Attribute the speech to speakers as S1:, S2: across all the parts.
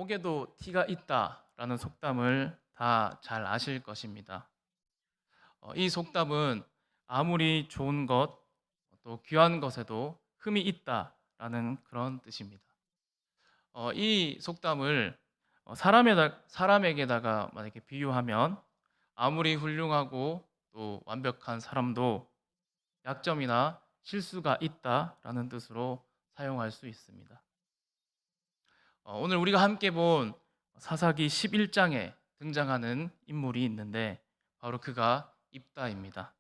S1: 속에도 티가 있다라는 속담을 다 잘 아실 것입니다. 이 속담은 아무리 좋은 것, 또 귀한 것에도 흠이 있다라는 그런 뜻입니다. 이 속담을 사람에게다가 만약에 비유하면 아무리 훌륭하고 또 완벽한 사람도 약점이나 실수가 있다라는 뜻으로 사용할 수 있습니다. 오늘 우리가 함께 본 사사기 11장에 등장하는 인물이 있는데 바로 그가 입다입니다.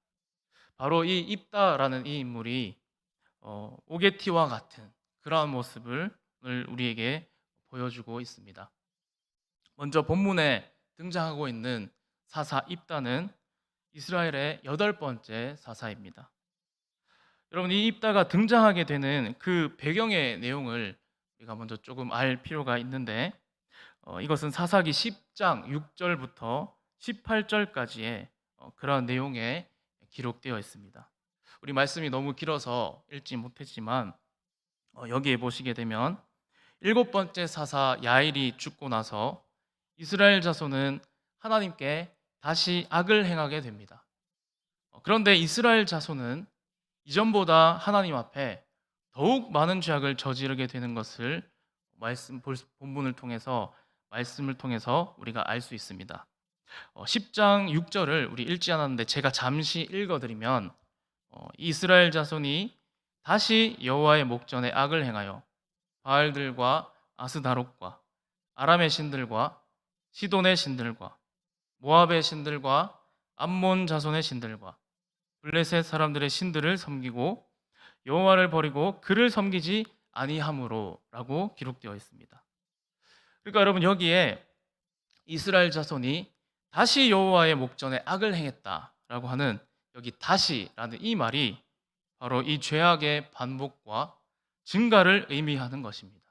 S1: 바로 이 입다라는 이 인물이 오게티와 같은 그러한 모습을 오늘 우리에게 보여주고 있습니다. 먼저 본문에 등장하고 있는 사사 입다는 이스라엘의 8번째 사사입니다. 여러분, 이 입다가 등장하게 되는 그 배경의 내용을 우리가 먼저 조금 알 필요가 있는데 이것은 사사기 10장 6절부터 18절까지의 그런 내용에 기록되어 있습니다. 우리 말씀이 너무 길어서 읽지 못했지만 여기에 보시게 되면 일곱 번째 사사 야일이 죽고 나서 이스라엘 자손은 하나님께 다시 악을 행하게 됩니다. 그런데 이스라엘 자손은 이전보다 하나님 앞에 더욱 많은 죄악을 저지르게 되는 것을 본문을 통해서 말씀을 통해서 우리가 알 수 있습니다. 10장 6절을 우리 읽지 않았는데 제가 잠시 읽어드리면 이스라엘 자손이 다시 여호와의 목전에 악을 행하여 바알들과 아스다롯과 아람의 신들과 시돈의 신들과 모압의 신들과 암몬 자손의 신들과 블레셋 사람들의 신들을 섬기고 여호와를 버리고 그를 섬기지 아니함으로라고 기록되어 있습니다. 그러니까 여러분, 여기에 이스라엘 자손이 다시 여호와의 목전에 악을 행했다라고 하는 여기 다시라는 이 말이 바로 이 죄악의 반복과 증가를 의미하는 것입니다.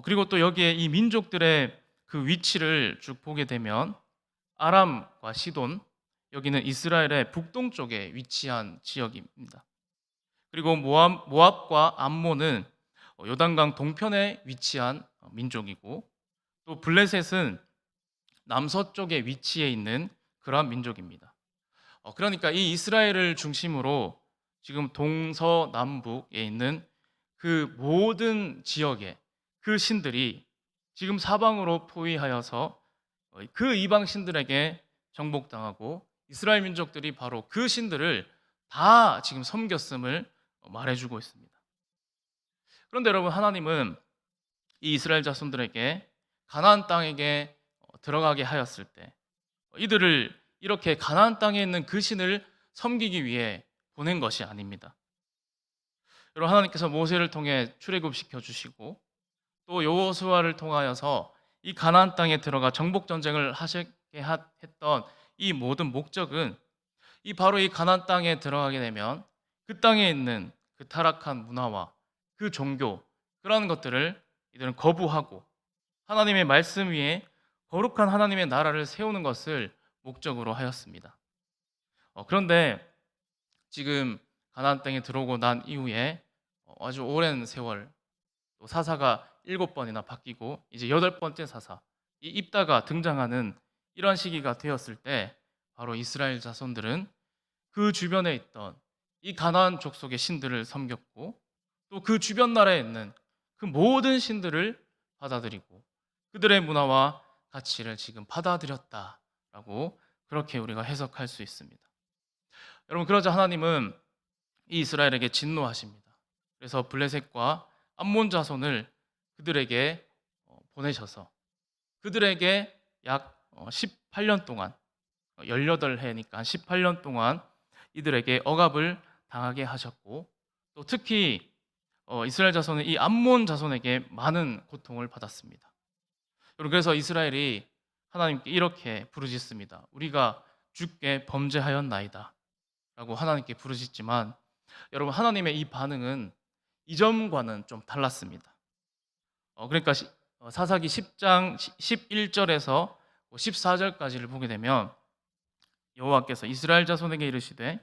S1: 그리고 또 여기에 이 민족들의 그 위치를 쭉 보게 되면 아람과 시돈, 여기는 이스라엘의 북동쪽에 위치한 지역입니다. 그리고 모압과 암몬은 요단강 동편에 위치한 민족이고, 또 블레셋은 남서쪽에 위치해 있는 그러한 민족입니다. 그러니까 이 이스라엘을 중심으로 지금 동서남북에 있는 그 모든 지역의 그 신들이 지금 사방으로 포위하여서 그 이방 신들에게 정복당하고 이스라엘 민족들이 바로 그 신들을 다 지금 섬겼음을 말해주고 있습니다. 그런데 여러분, 하나님은 이 이스라엘 자손들에게 가나안 땅에게 들어가게 하였을 때 이들을 이렇게 가나안 땅에 있는 그 신을 섬기기 위해 보낸 것이 아닙니다. 여러분, 하나님께서 모세를 통해 출애굽시켜 주시고 또 여호수아를 통하여서 이 가나안 땅에 들어가 정복 전쟁을 하시게 했던 이 모든 목적은 이 바로 이 가나안 땅에 들어가게 되면 그 땅에 있는 그 타락한 문화와 그 종교, 그런 것들을 이들은 거부하고 하나님의 말씀 위에 거룩한 하나님의 나라를 세우는 것을 목적으로 하였습니다. 그런데 지금 가나안 땅에 들어오고 난 이후에 아주 오랜 세월, 또 사사가 7번이나 바뀌고 이제 8번째 사사, 이 입다가 등장하는 이런 시기가 되었을 때 바로 이스라엘 자손들은 그 주변에 있던 이 가나안 족속의 신들을 섬겼고 또 그 주변 나라에 있는 그 모든 신들을 받아들이고 그들의 문화와 가치를 지금 받아들였다라고 그렇게 우리가 해석할 수 있습니다. 여러분, 그러자 하나님은 이 이스라엘에게 진노하십니다. 그래서 블레셋과 암몬 자손을 그들에게 보내셔서 그들에게 약 18년 동안, 18해니까 18년 동안 이들에게 억압을 당하게 하셨고, 또 특히 이스라엘 자손은 이 암몬 자손에게 많은 고통을 받았습니다. 여러분, 그래서 이스라엘이 하나님께 이렇게 부르짖습니다. 우리가 주께 범죄하였나이다 라고 하나님께 부르짖지만, 여러분, 하나님의 이 반응은 이전과는 좀 달랐습니다. 그러니까 사사기 10장 11절에서 14절까지를 보게 되면 여호와께서 이스라엘 자손에게 이르시되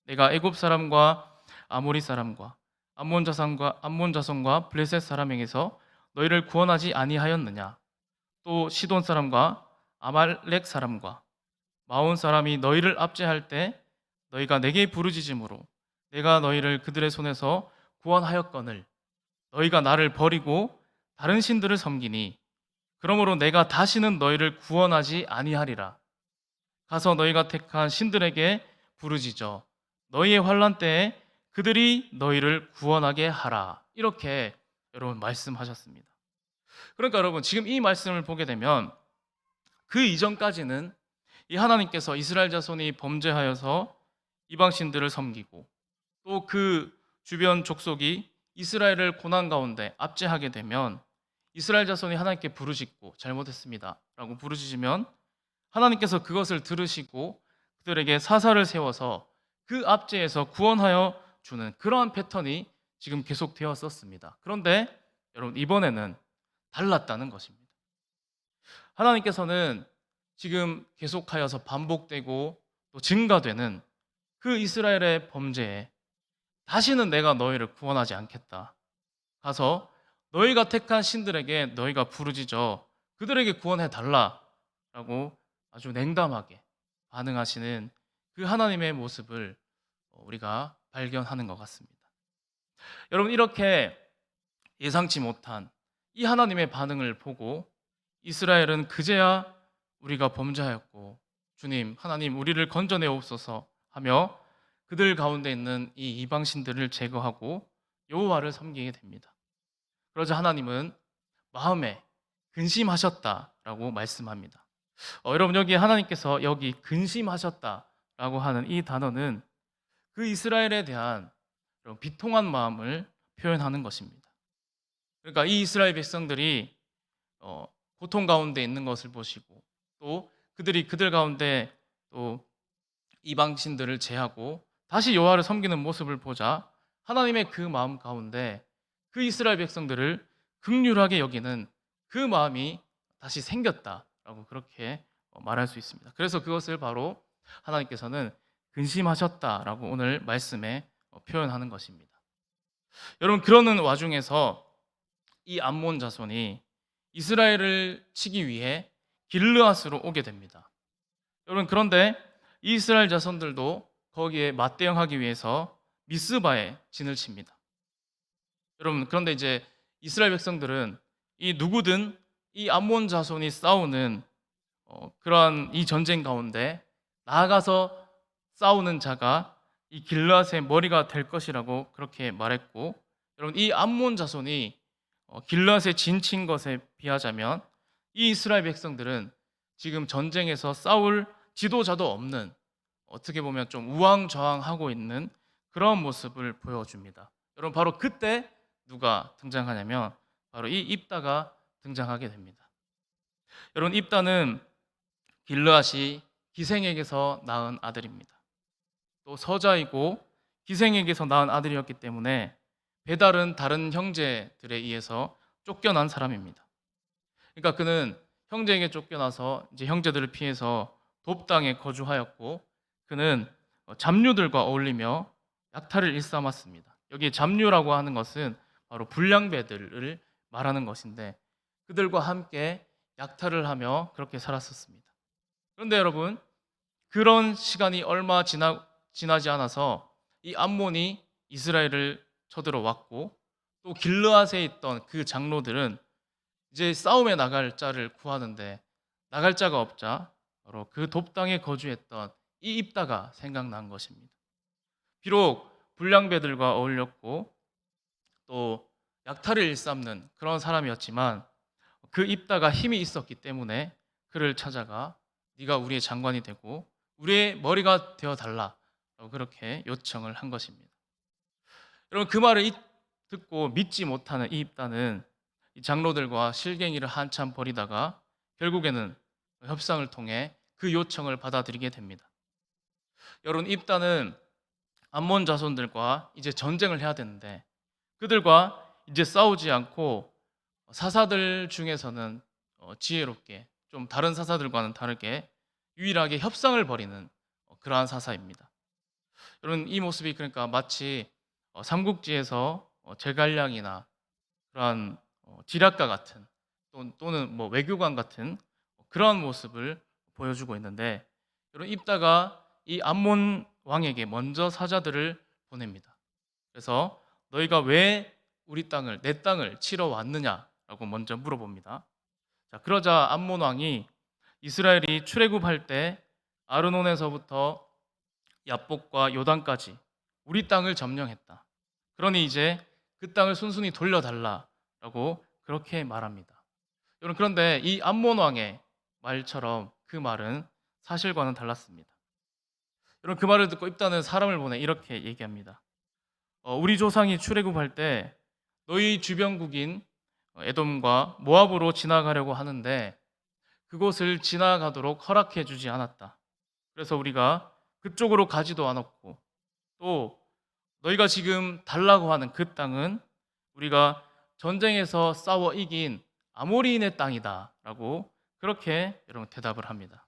S1: 내가 애굽 사람과 아모리 사람과 암몬 자손과 블레셋 사람에게서 너희를 구원하지 아니하였느냐? 또 시돈 사람과 아말렉 사람과 마온 사람이 너희를 압제할 때 너희가 내게 부르짖음으로 내가 너희를 그들의 손에서 구원하였거늘 너희가 나를 버리고 다른 신들을 섬기니 그러므로 내가 다시는 너희를 구원하지 아니하리라. 가서 너희가 택한 신들에게 부르짖어 너희의 환난 때에 그들이 너희를 구원하게 하라. 이렇게 여러분 말씀하셨습니다. 그러니까 여러분 지금 이 말씀을 보게 되면 그 이전까지는 이 하나님께서 이스라엘 자손이 범죄하여서 이방 신들을 섬기고 또 그 주변 족속이 이스라엘을 고난 가운데 압제하게 되면 이스라엘 자손이 하나님께 부르짖고 잘못했습니다라고 부르짖으면 하나님께서 그것을 들으시고 그들에게 사사를 세워서 그 압제에서 구원하여 주는 그러한 패턴이 지금 계속되었었습니다. 그런데 여러분 이번에는 달랐다는 것입니다. 하나님께서는 지금 계속하여서 반복되고 또 증가되는 그 이스라엘의 범죄에 다시는 내가 너희를 구원하지 않겠다. 가서 너희가 택한 신들에게 너희가 부르짖어 그들에게 구원해 달라라고 아주 냉담하게 반응하시는 그 하나님의 모습을 우리가 발견하는 것 같습니다. 여러분 이렇게 예상치 못한 이 하나님의 반응을 보고 이스라엘은 그제야 우리가 범죄하였고 주님 하나님 우리를 건져내옵소서 하며 그들 가운데 있는 이 이방신들을 제거하고 여호와를 섬기게 됩니다. 그러자 하나님은 마음에 근심하셨다라고 말씀합니다. 여러분 여기 하나님께서 여기 근심하셨다라고 하는 이 단어는 그 이스라엘에 대한 비통한 마음을 표현하는 것입니다. 그러니까 이 이스라엘 백성들이 고통 가운데 있는 것을 보시고 또 그들이 그들 가운데 또 이방신들을 제하고 다시 여호와를 섬기는 모습을 보자 하나님의 그 마음 가운데 그 이스라엘 백성들을 긍휼하게 여기는 그 마음이 다시 생겼다라고 그렇게 말할 수 있습니다. 그래서 그것을 바로 하나님께서는 근심하셨다라고 오늘 말씀에 표현하는 것입니다. 여러분 그러는 와중에서 이 암몬 자손이 이스라엘을 치기 위해 길르앗으로 오게 됩니다. 여러분 그런데 이 이스라엘 자손들도 거기에 맞대응하기 위해서 미스바에 진을 칩니다. 여러분 그런데 이제 이스라엘 백성들은 이 누구든 이 암몬 자손이 싸우는 그러한 이 전쟁 가운데 나아가서 싸우는 자가 이 길르앗의 머리가 될 것이라고 그렇게 말했고 여러분 이 암몬 자손이 길르앗에 진친 것에 비하자면 이 이스라엘 백성들은 지금 전쟁에서 싸울 지도자도 없는 어떻게 보면 좀 우왕좌왕하고 있는 그런 모습을 보여줍니다. 여러분 바로 그때 누가 등장하냐면 바로 이 입다가 등장하게 됩니다. 여러분 입다는 길르앗이 기생에게서 낳은 아들입니다. 또 서자이고 기생에게서 낳은 아들이었기 때문에 배달은 다른 형제들에 의해서 쫓겨난 사람입니다. 그러니까 그는 형제에게 쫓겨나서 이제 형제들을 피해서 돕당에 거주하였고 그는 잡류들과 어울리며 약탈을 일삼았습니다. 여기 잡류라고 하는 것은 바로 불량배들을 말하는 것인데 그들과 함께 약탈을 하며 그렇게 살았었습니다. 그런데 여러분 그런 시간이 얼마 지나지 않아서 이 암몬이 이스라엘을 쳐들어왔고 또 길르앗에 있던 그 장로들은 이제 싸움에 나갈 자를 구하는데 나갈 자가 없자 바로 그 돕당에 거주했던 이 입다가 생각난 것입니다. 비록 불량배들과 어울렸고 또 약탈을 일삼는 그런 사람이었지만 그 입다가 힘이 있었기 때문에 그를 찾아가 네가 우리의 장관이 되고 우리의 머리가 되어 달라고 그렇게 요청을 한 것입니다. 여러분 그 말을 듣고 믿지 못하는 이 입다는 이 장로들과 실갱이를 한참 벌이다가 결국에는 협상을 통해 그 요청을 받아들이게 됩니다. 여러분 입다는 암몬 자손들과 이제 전쟁을 해야 되는데 그들과 이제 싸우지 않고 사사들 중에서는 지혜롭게 좀 다른 사사들과는 다르게 유일하게 협상을 벌이는 그러한 사사입니다. 여러분 이 모습이 그러니까 마치 삼국지에서 제갈량이나 그러한 지략과 같은 또는 뭐 외교관 같은 그런 모습을 보여주고 있는데, 이런 입다가 이 암몬 왕에게 먼저 사자들을 보냅니다. 그래서 너희가 왜 우리 땅을 내 땅을 치러 왔느냐라고 먼저 물어봅니다. 자, 그러자 암몬 왕이 이스라엘이 출애굽할 때 아르논에서부터 야복과 요단까지 우리 땅을 점령했다. 그러니 이제 그 땅을 순순히 돌려달라라고 그렇게 말합니다. 여러분, 그런데 이 암몬 왕의 말처럼 그 말은 사실과는 달랐습니다. 여러분, 그 말을 듣고 입다는 사람을 보내 이렇게 얘기합니다. 우리 조상이 출애굽할 때 너희 주변국인 에돔과 모압으로 지나가려고 하는데 그곳을 지나가도록 허락해 주지 않았다. 그래서 우리가 그쪽으로 가지도 않았고, 또 너희가 지금 달라고 하는 그 땅은 우리가 전쟁에서 싸워 이긴 아모리인의 땅이다라고 그렇게 여러분 대답을 합니다.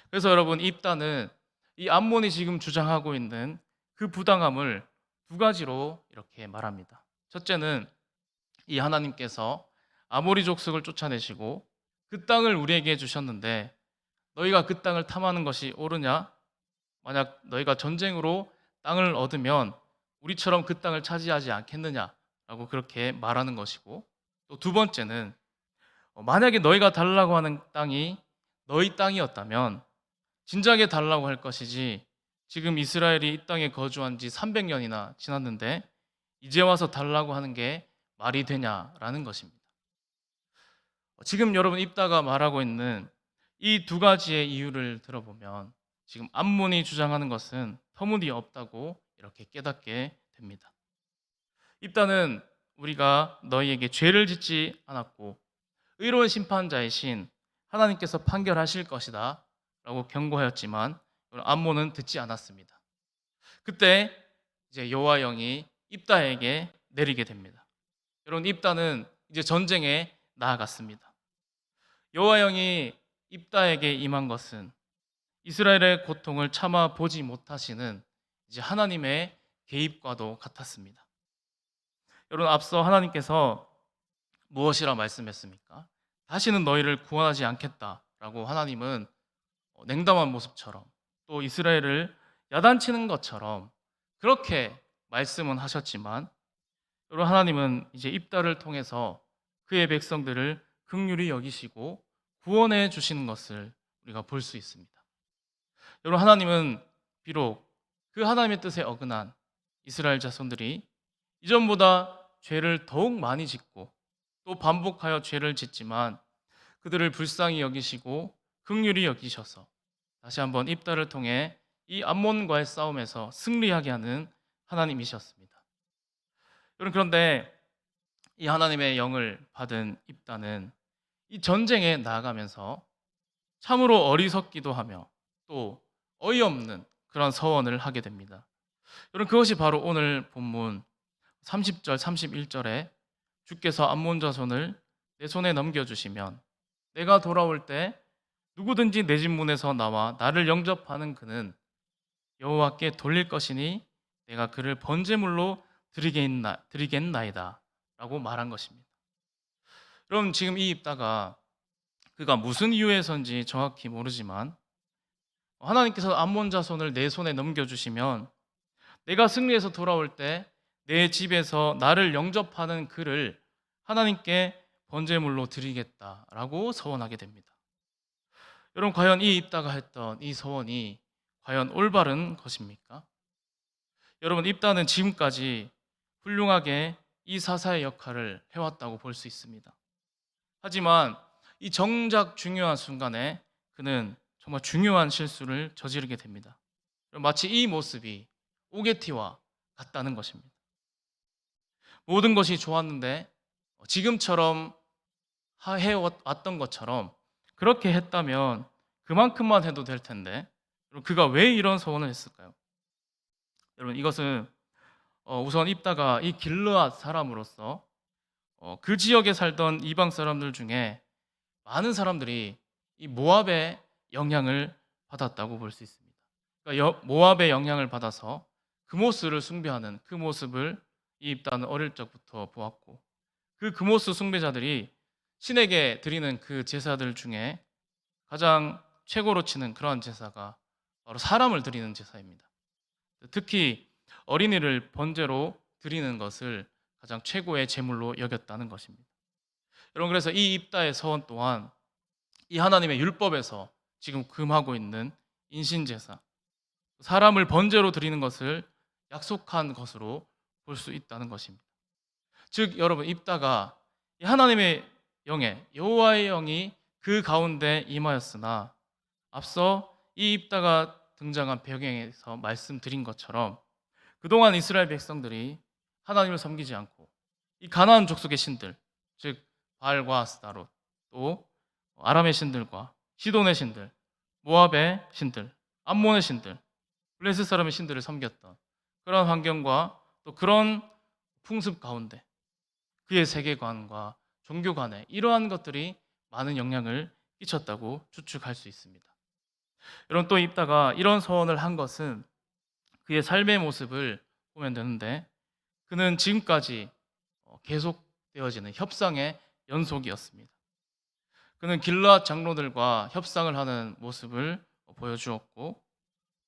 S1: 그래서 여러분, 입다는 이 암몬이 지금 주장하고 있는 그 부당함을 두 가지로 이렇게 말합니다. 첫째는 이 하나님께서 아모리 족속을 쫓아내시고 그 땅을 우리에게 주셨는데 너희가 그 땅을 탐하는 것이 옳으냐? 만약 너희가 전쟁으로 땅을 얻으면 우리처럼 그 땅을 차지하지 않겠느냐라고 그렇게 말하는 것이고, 또 두 번째는 만약에 너희가 달라고 하는 땅이 너희 땅이었다면 진작에 달라고 할 것이지, 지금 이스라엘이 이 땅에 거주한 지 300년이나 지났는데 이제 와서 달라고 하는 게 말이 되냐라는 것입니다. 지금 여러분 입다가 말하고 있는 이 두 가지의 이유를 들어보면 지금 암몬이 주장하는 것은 터무니없다고 이렇게 깨닫게 됩니다. 입다는 우리가 너희에게 죄를 짓지 않았고 의로운 심판자이신 하나님께서 판결하실 것이다 라고 경고하였지만 암몬은 듣지 않았습니다. 그때 이제 여호와 영이 입다에게 내리게 됩니다. 여러분, 입다는 이제 전쟁에 나아갔습니다. 여호와 영이 입다에게 임한 것은 이스라엘의 고통을 참아 보지 못하시는 이제 하나님의 개입과도 같았습니다. 여러분, 앞서 하나님께서 무엇이라 말씀했습니까? 다시는 너희를 구원하지 않겠다라고 하나님은 냉담한 모습처럼, 또 이스라엘을 야단치는 것처럼 그렇게 말씀은 하셨지만, 여러분, 하나님은 이제 입다를 통해서 그의 백성들을 긍휼히 여기시고 구원해 주시는 것을 우리가 볼 수 있습니다. 여러분, 하나님은 비록 그 하나님의 뜻에 어긋난 이스라엘 자손들이 이전보다 죄를 더욱 많이 짓고 또 반복하여 죄를 짓지만 그들을 불쌍히 여기시고 긍휼히 여기셔서 다시 한번 입다를 통해 이 암몬과의 싸움에서 승리하게 하는 하나님이셨습니다. 여러분, 그런데 이 하나님의 영을 받은 입다는 이 전쟁에 나아가면서 참으로 어리석기도 하며 또 어이없는 그런 서원을 하게 됩니다. 여러분, 그것이 바로 오늘 본문 30절 31절에 주께서 암몬 자손을 내 손에 넘겨주시면 내가 돌아올 때 누구든지 내 집 문에서 나와 나를 영접하는 그는 여호와께 돌릴 것이니 내가 그를 번제물로 드리겠나이다 라고 말한 것입니다. 여러분, 지금 이 입다가 그가 무슨 이유에서인지 정확히 모르지만 하나님께서 암몬 자손을 내 손에 넘겨주시면 내가 승리해서 돌아올 때 내 집에서 나를 영접하는 그를 하나님께 번제물로 드리겠다라고 서원하게 됩니다. 여러분, 과연 이 입다가 했던 이 서원이 과연 올바른 것입니까? 여러분, 입다는 지금까지 훌륭하게 이 사사의 역할을 해왔다고 볼 수 있습니다. 하지만 이 정작 중요한 순간에 그는 정말 중요한 실수를 저지르게 됩니다. 마치 이 모습이 오게티와 같다는 것입니다. 모든 것이 좋았는데 지금처럼 해왔던 것처럼 그렇게 했다면 그만큼만 해도 될 텐데 그가 왜 이런 소원을 했을까요? 여러분, 이것은 우선 입다가 이 길르앗 사람으로서 그 지역에 살던 이방 사람들 중에 많은 사람들이 이 모압의 영향을 받았다고 볼 수 있습니다. 그러니까 모압의 영향을 받아서 그모스를 숭배하는 그 모습을 이 입다는 어릴 적부터 보았고, 그 그모스 숭배자들이 신에게 드리는 그 제사들 중에 가장 최고로 치는 그러한 제사가 바로 사람을 드리는 제사입니다. 특히 어린이를 번제로 드리는 것을 가장 최고의 제물로 여겼다는 것입니다. 여러분, 그래서 이 입다의 서원 또한 이 하나님의 율법에서 지금 금하고 있는 인신제사, 사람을 번제로 드리는 것을 약속한 것으로 볼 수 있다는 것입니다. 즉 여러분, 입다가 이 하나님의 영에 여호와의 영이 그 가운데 임하였으나, 앞서 이 입다가 등장한 배경에서 말씀드린 것처럼 그동안 이스라엘 백성들이 하나님을 섬기지 않고 이 가나안 족속의 신들, 즉 바알과 아스타롯, 또 아람의 신들과 시돈의 신들, 모압의 신들, 암몬의 신들, 블레셋 사람의 신들을 섬겼던 그런 환경과 또 그런 풍습 가운데 그의 세계관과 종교관에 이러한 것들이 많은 영향을 끼쳤다고 추측할 수 있습니다. 여러분, 또 입다가 이런 서원을 한 것은 그의 삶의 모습을 보면 되는데, 그는 지금까지 계속되어지는 협상의 연속이었습니다. 그는 길르앗 장로들과 협상을 하는 모습을 보여주었고,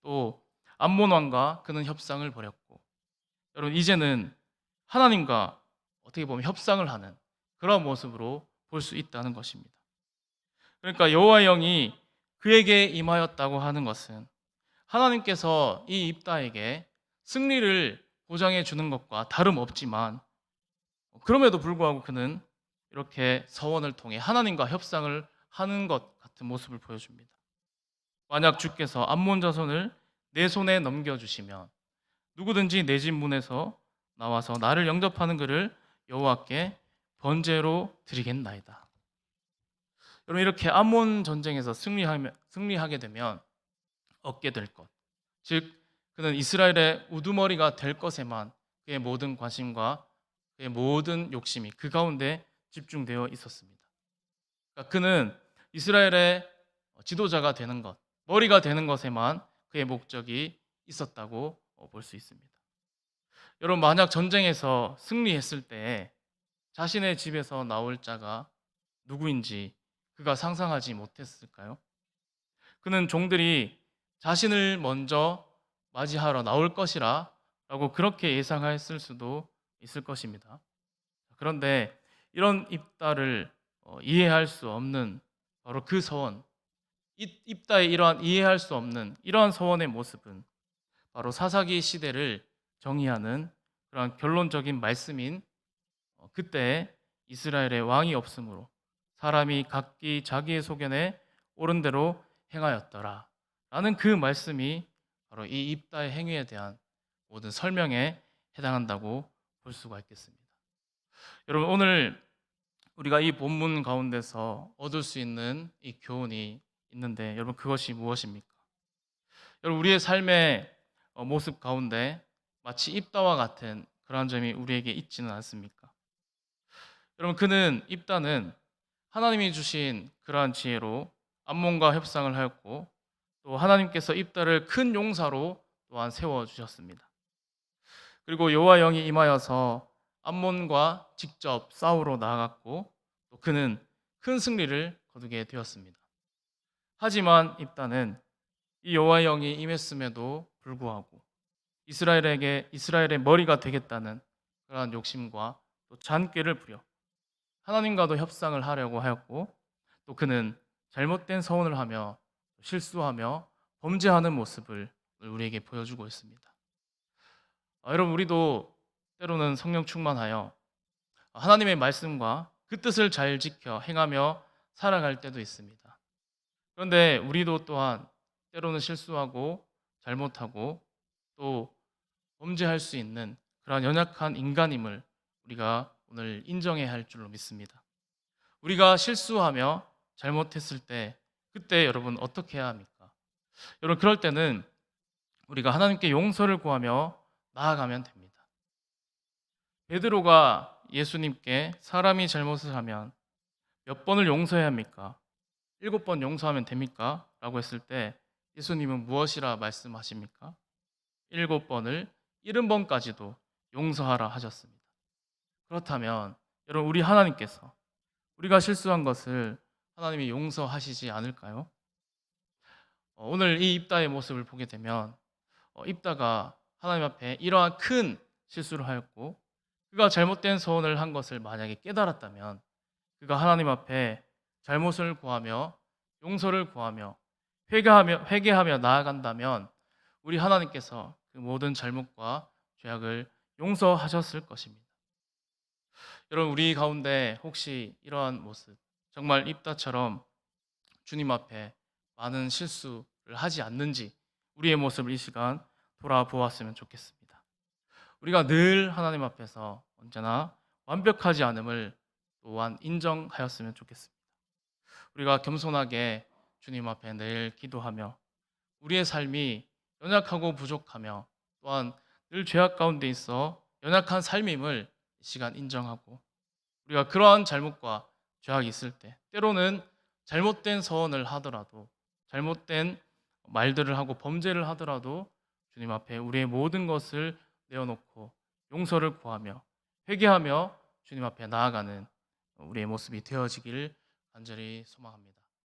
S1: 또 암몬 왕과 그는 협상을 벌였고, 여러분 이제는 하나님과 어떻게 보면 협상을 하는 그런 모습으로 볼 수 있다는 것입니다. 그러니까 여호와의 영이 그에게 임하였다고 하는 것은 하나님께서 이 입다에게 승리를 보장해 주는 것과 다름없지만, 그럼에도 불구하고 그는 이렇게 서원을 통해 하나님과 협상을 하는 것 같은 모습을 보여줍니다. 만약 주께서 암몬 자손을 내 손에 넘겨주시면 누구든지 내 집 문에서 나와서 나를 영접하는 그를 여호와께 번제로 드리겠나이다. 여러분, 이렇게 암몬 전쟁에서 승리하게 되면 얻게 될 것, 즉 그는 이스라엘의 우두머리가 될 것에만 그의 모든 관심과 그의 모든 욕심이 그 가운데 집중되어 있었습니다. 그러니까 그는 이스라엘의 지도자가 되는 것, 머리가 되는 것에만 그의 목적이 있었다고 볼 수 있습니다. 여러분, 만약 전쟁에서 승리했을 때 자신의 집에서 나올 자가 누구인지 그가 상상하지 못했을까요? 그는 종들이 자신을 먼저 맞이하러 나올 것이라 라고 그렇게 예상했을 수도 있을 것입니다. 그런데 이런 입다를 이해할 수 없는 바로 그 서원, 입다의 이러한 이해할 수 없는 이러한 서원의 모습은 바로 사사기 시대를 정의하는 그런 결론적인 말씀인, 그때 이스라엘의 왕이 없으므로 사람이 각기 자기의 소견에 옳은 대로 행하였더라 라는 그 말씀이 바로 이 입다의 행위에 대한 모든 설명에 해당한다고 볼 수가 있겠습니다. 여러분, 오늘 우리가 이 본문 가운데서 얻을 수 있는 이 교훈이 있는데, 여러분 그것이 무엇입니까? 여러분, 우리의 삶의 모습 가운데 마치 입다와 같은 그러한 점이 우리에게 있지는 않습니까? 여러분, 입다는 하나님이 주신 그러한 지혜로 암몬과 협상을 하였고, 또 하나님께서 입다를 큰 용사로 또한 세워 주셨습니다. 그리고 여호와 영이 임하여서 암몬과 직접 싸우러 나아갔고, 또 그는 큰 승리를 거두게 되었습니다. 하지만 입다는 이 여호와 영이 임했음에도 불구하고 이스라엘의 머리가 되겠다는 그러한 욕심과 또 잔꾀를 부려 하나님과도 협상을 하려고 하였고, 또 그는 잘못된 서원을 하며 실수하며 범죄하는 모습을 우리에게 보여주고 있습니다. 여러분, 우리도 때로는 성령 충만하여 하나님의 말씀과 그 뜻을 잘 지켜 행하며 살아갈 때도 있습니다. 그런데 우리도 또한 때로는 실수하고 잘못하고 또 범죄할 수 있는 그러한 연약한 인간임을 우리가 오늘 인정해야 할 줄로 믿습니다. 우리가 실수하며 잘못했을 때 그때 여러분 어떻게 해야 합니까? 여러분, 그럴 때는 우리가 하나님께 용서를 구하며 나아가면 됩니다. 베드로가 예수님께 사람이 잘못을 하면 몇 번을 용서해야 합니까? 7번 용서하면 됩니까? 라고 했을 때 예수님은 무엇이라 말씀하십니까? 7번을 70번까지도 용서하라 하셨습니다. 그렇다면 여러분, 우리 하나님께서 우리가 실수한 것을 하나님이 용서하시지 않을까요? 오늘 이 입다의 모습을 보게 되면 입다가 하나님 앞에 이러한 큰 실수를 하였고 그가 잘못된 소원을 한 것을 만약에 깨달았다면 그가 하나님 앞에 잘못을 구하며 용서를 구하며 회개하며 나아간다면 우리 하나님께서 그 모든 잘못과 죄악을 용서하셨을 것입니다. 여러분, 우리 가운데 혹시 이러한 모습, 정말 입다처럼 주님 앞에 많은 실수를 하지 않는지 우리의 모습을 이 시간 돌아보았으면 좋겠습니다. 우리가 늘 하나님 앞에서 언제나 완벽하지 않음을 또한 인정하였으면 좋겠습니다. 우리가 겸손하게 주님 앞에 늘 기도하며 우리의 삶이 연약하고 부족하며 또한 늘 죄악 가운데 있어 연약한 삶임을 이 시간 인정하고 우리가 그러한 잘못과 죄악이 있을 때 때로는 잘못된 서원을 하더라도 잘못된 말들을 하고 범죄를 하더라도 주님 앞에 우리의 모든 것을 내어놓고 용서를 구하며 회개하며 주님 앞에 나아가는 우리의 모습이 되어지기를 간절히 소망합니다.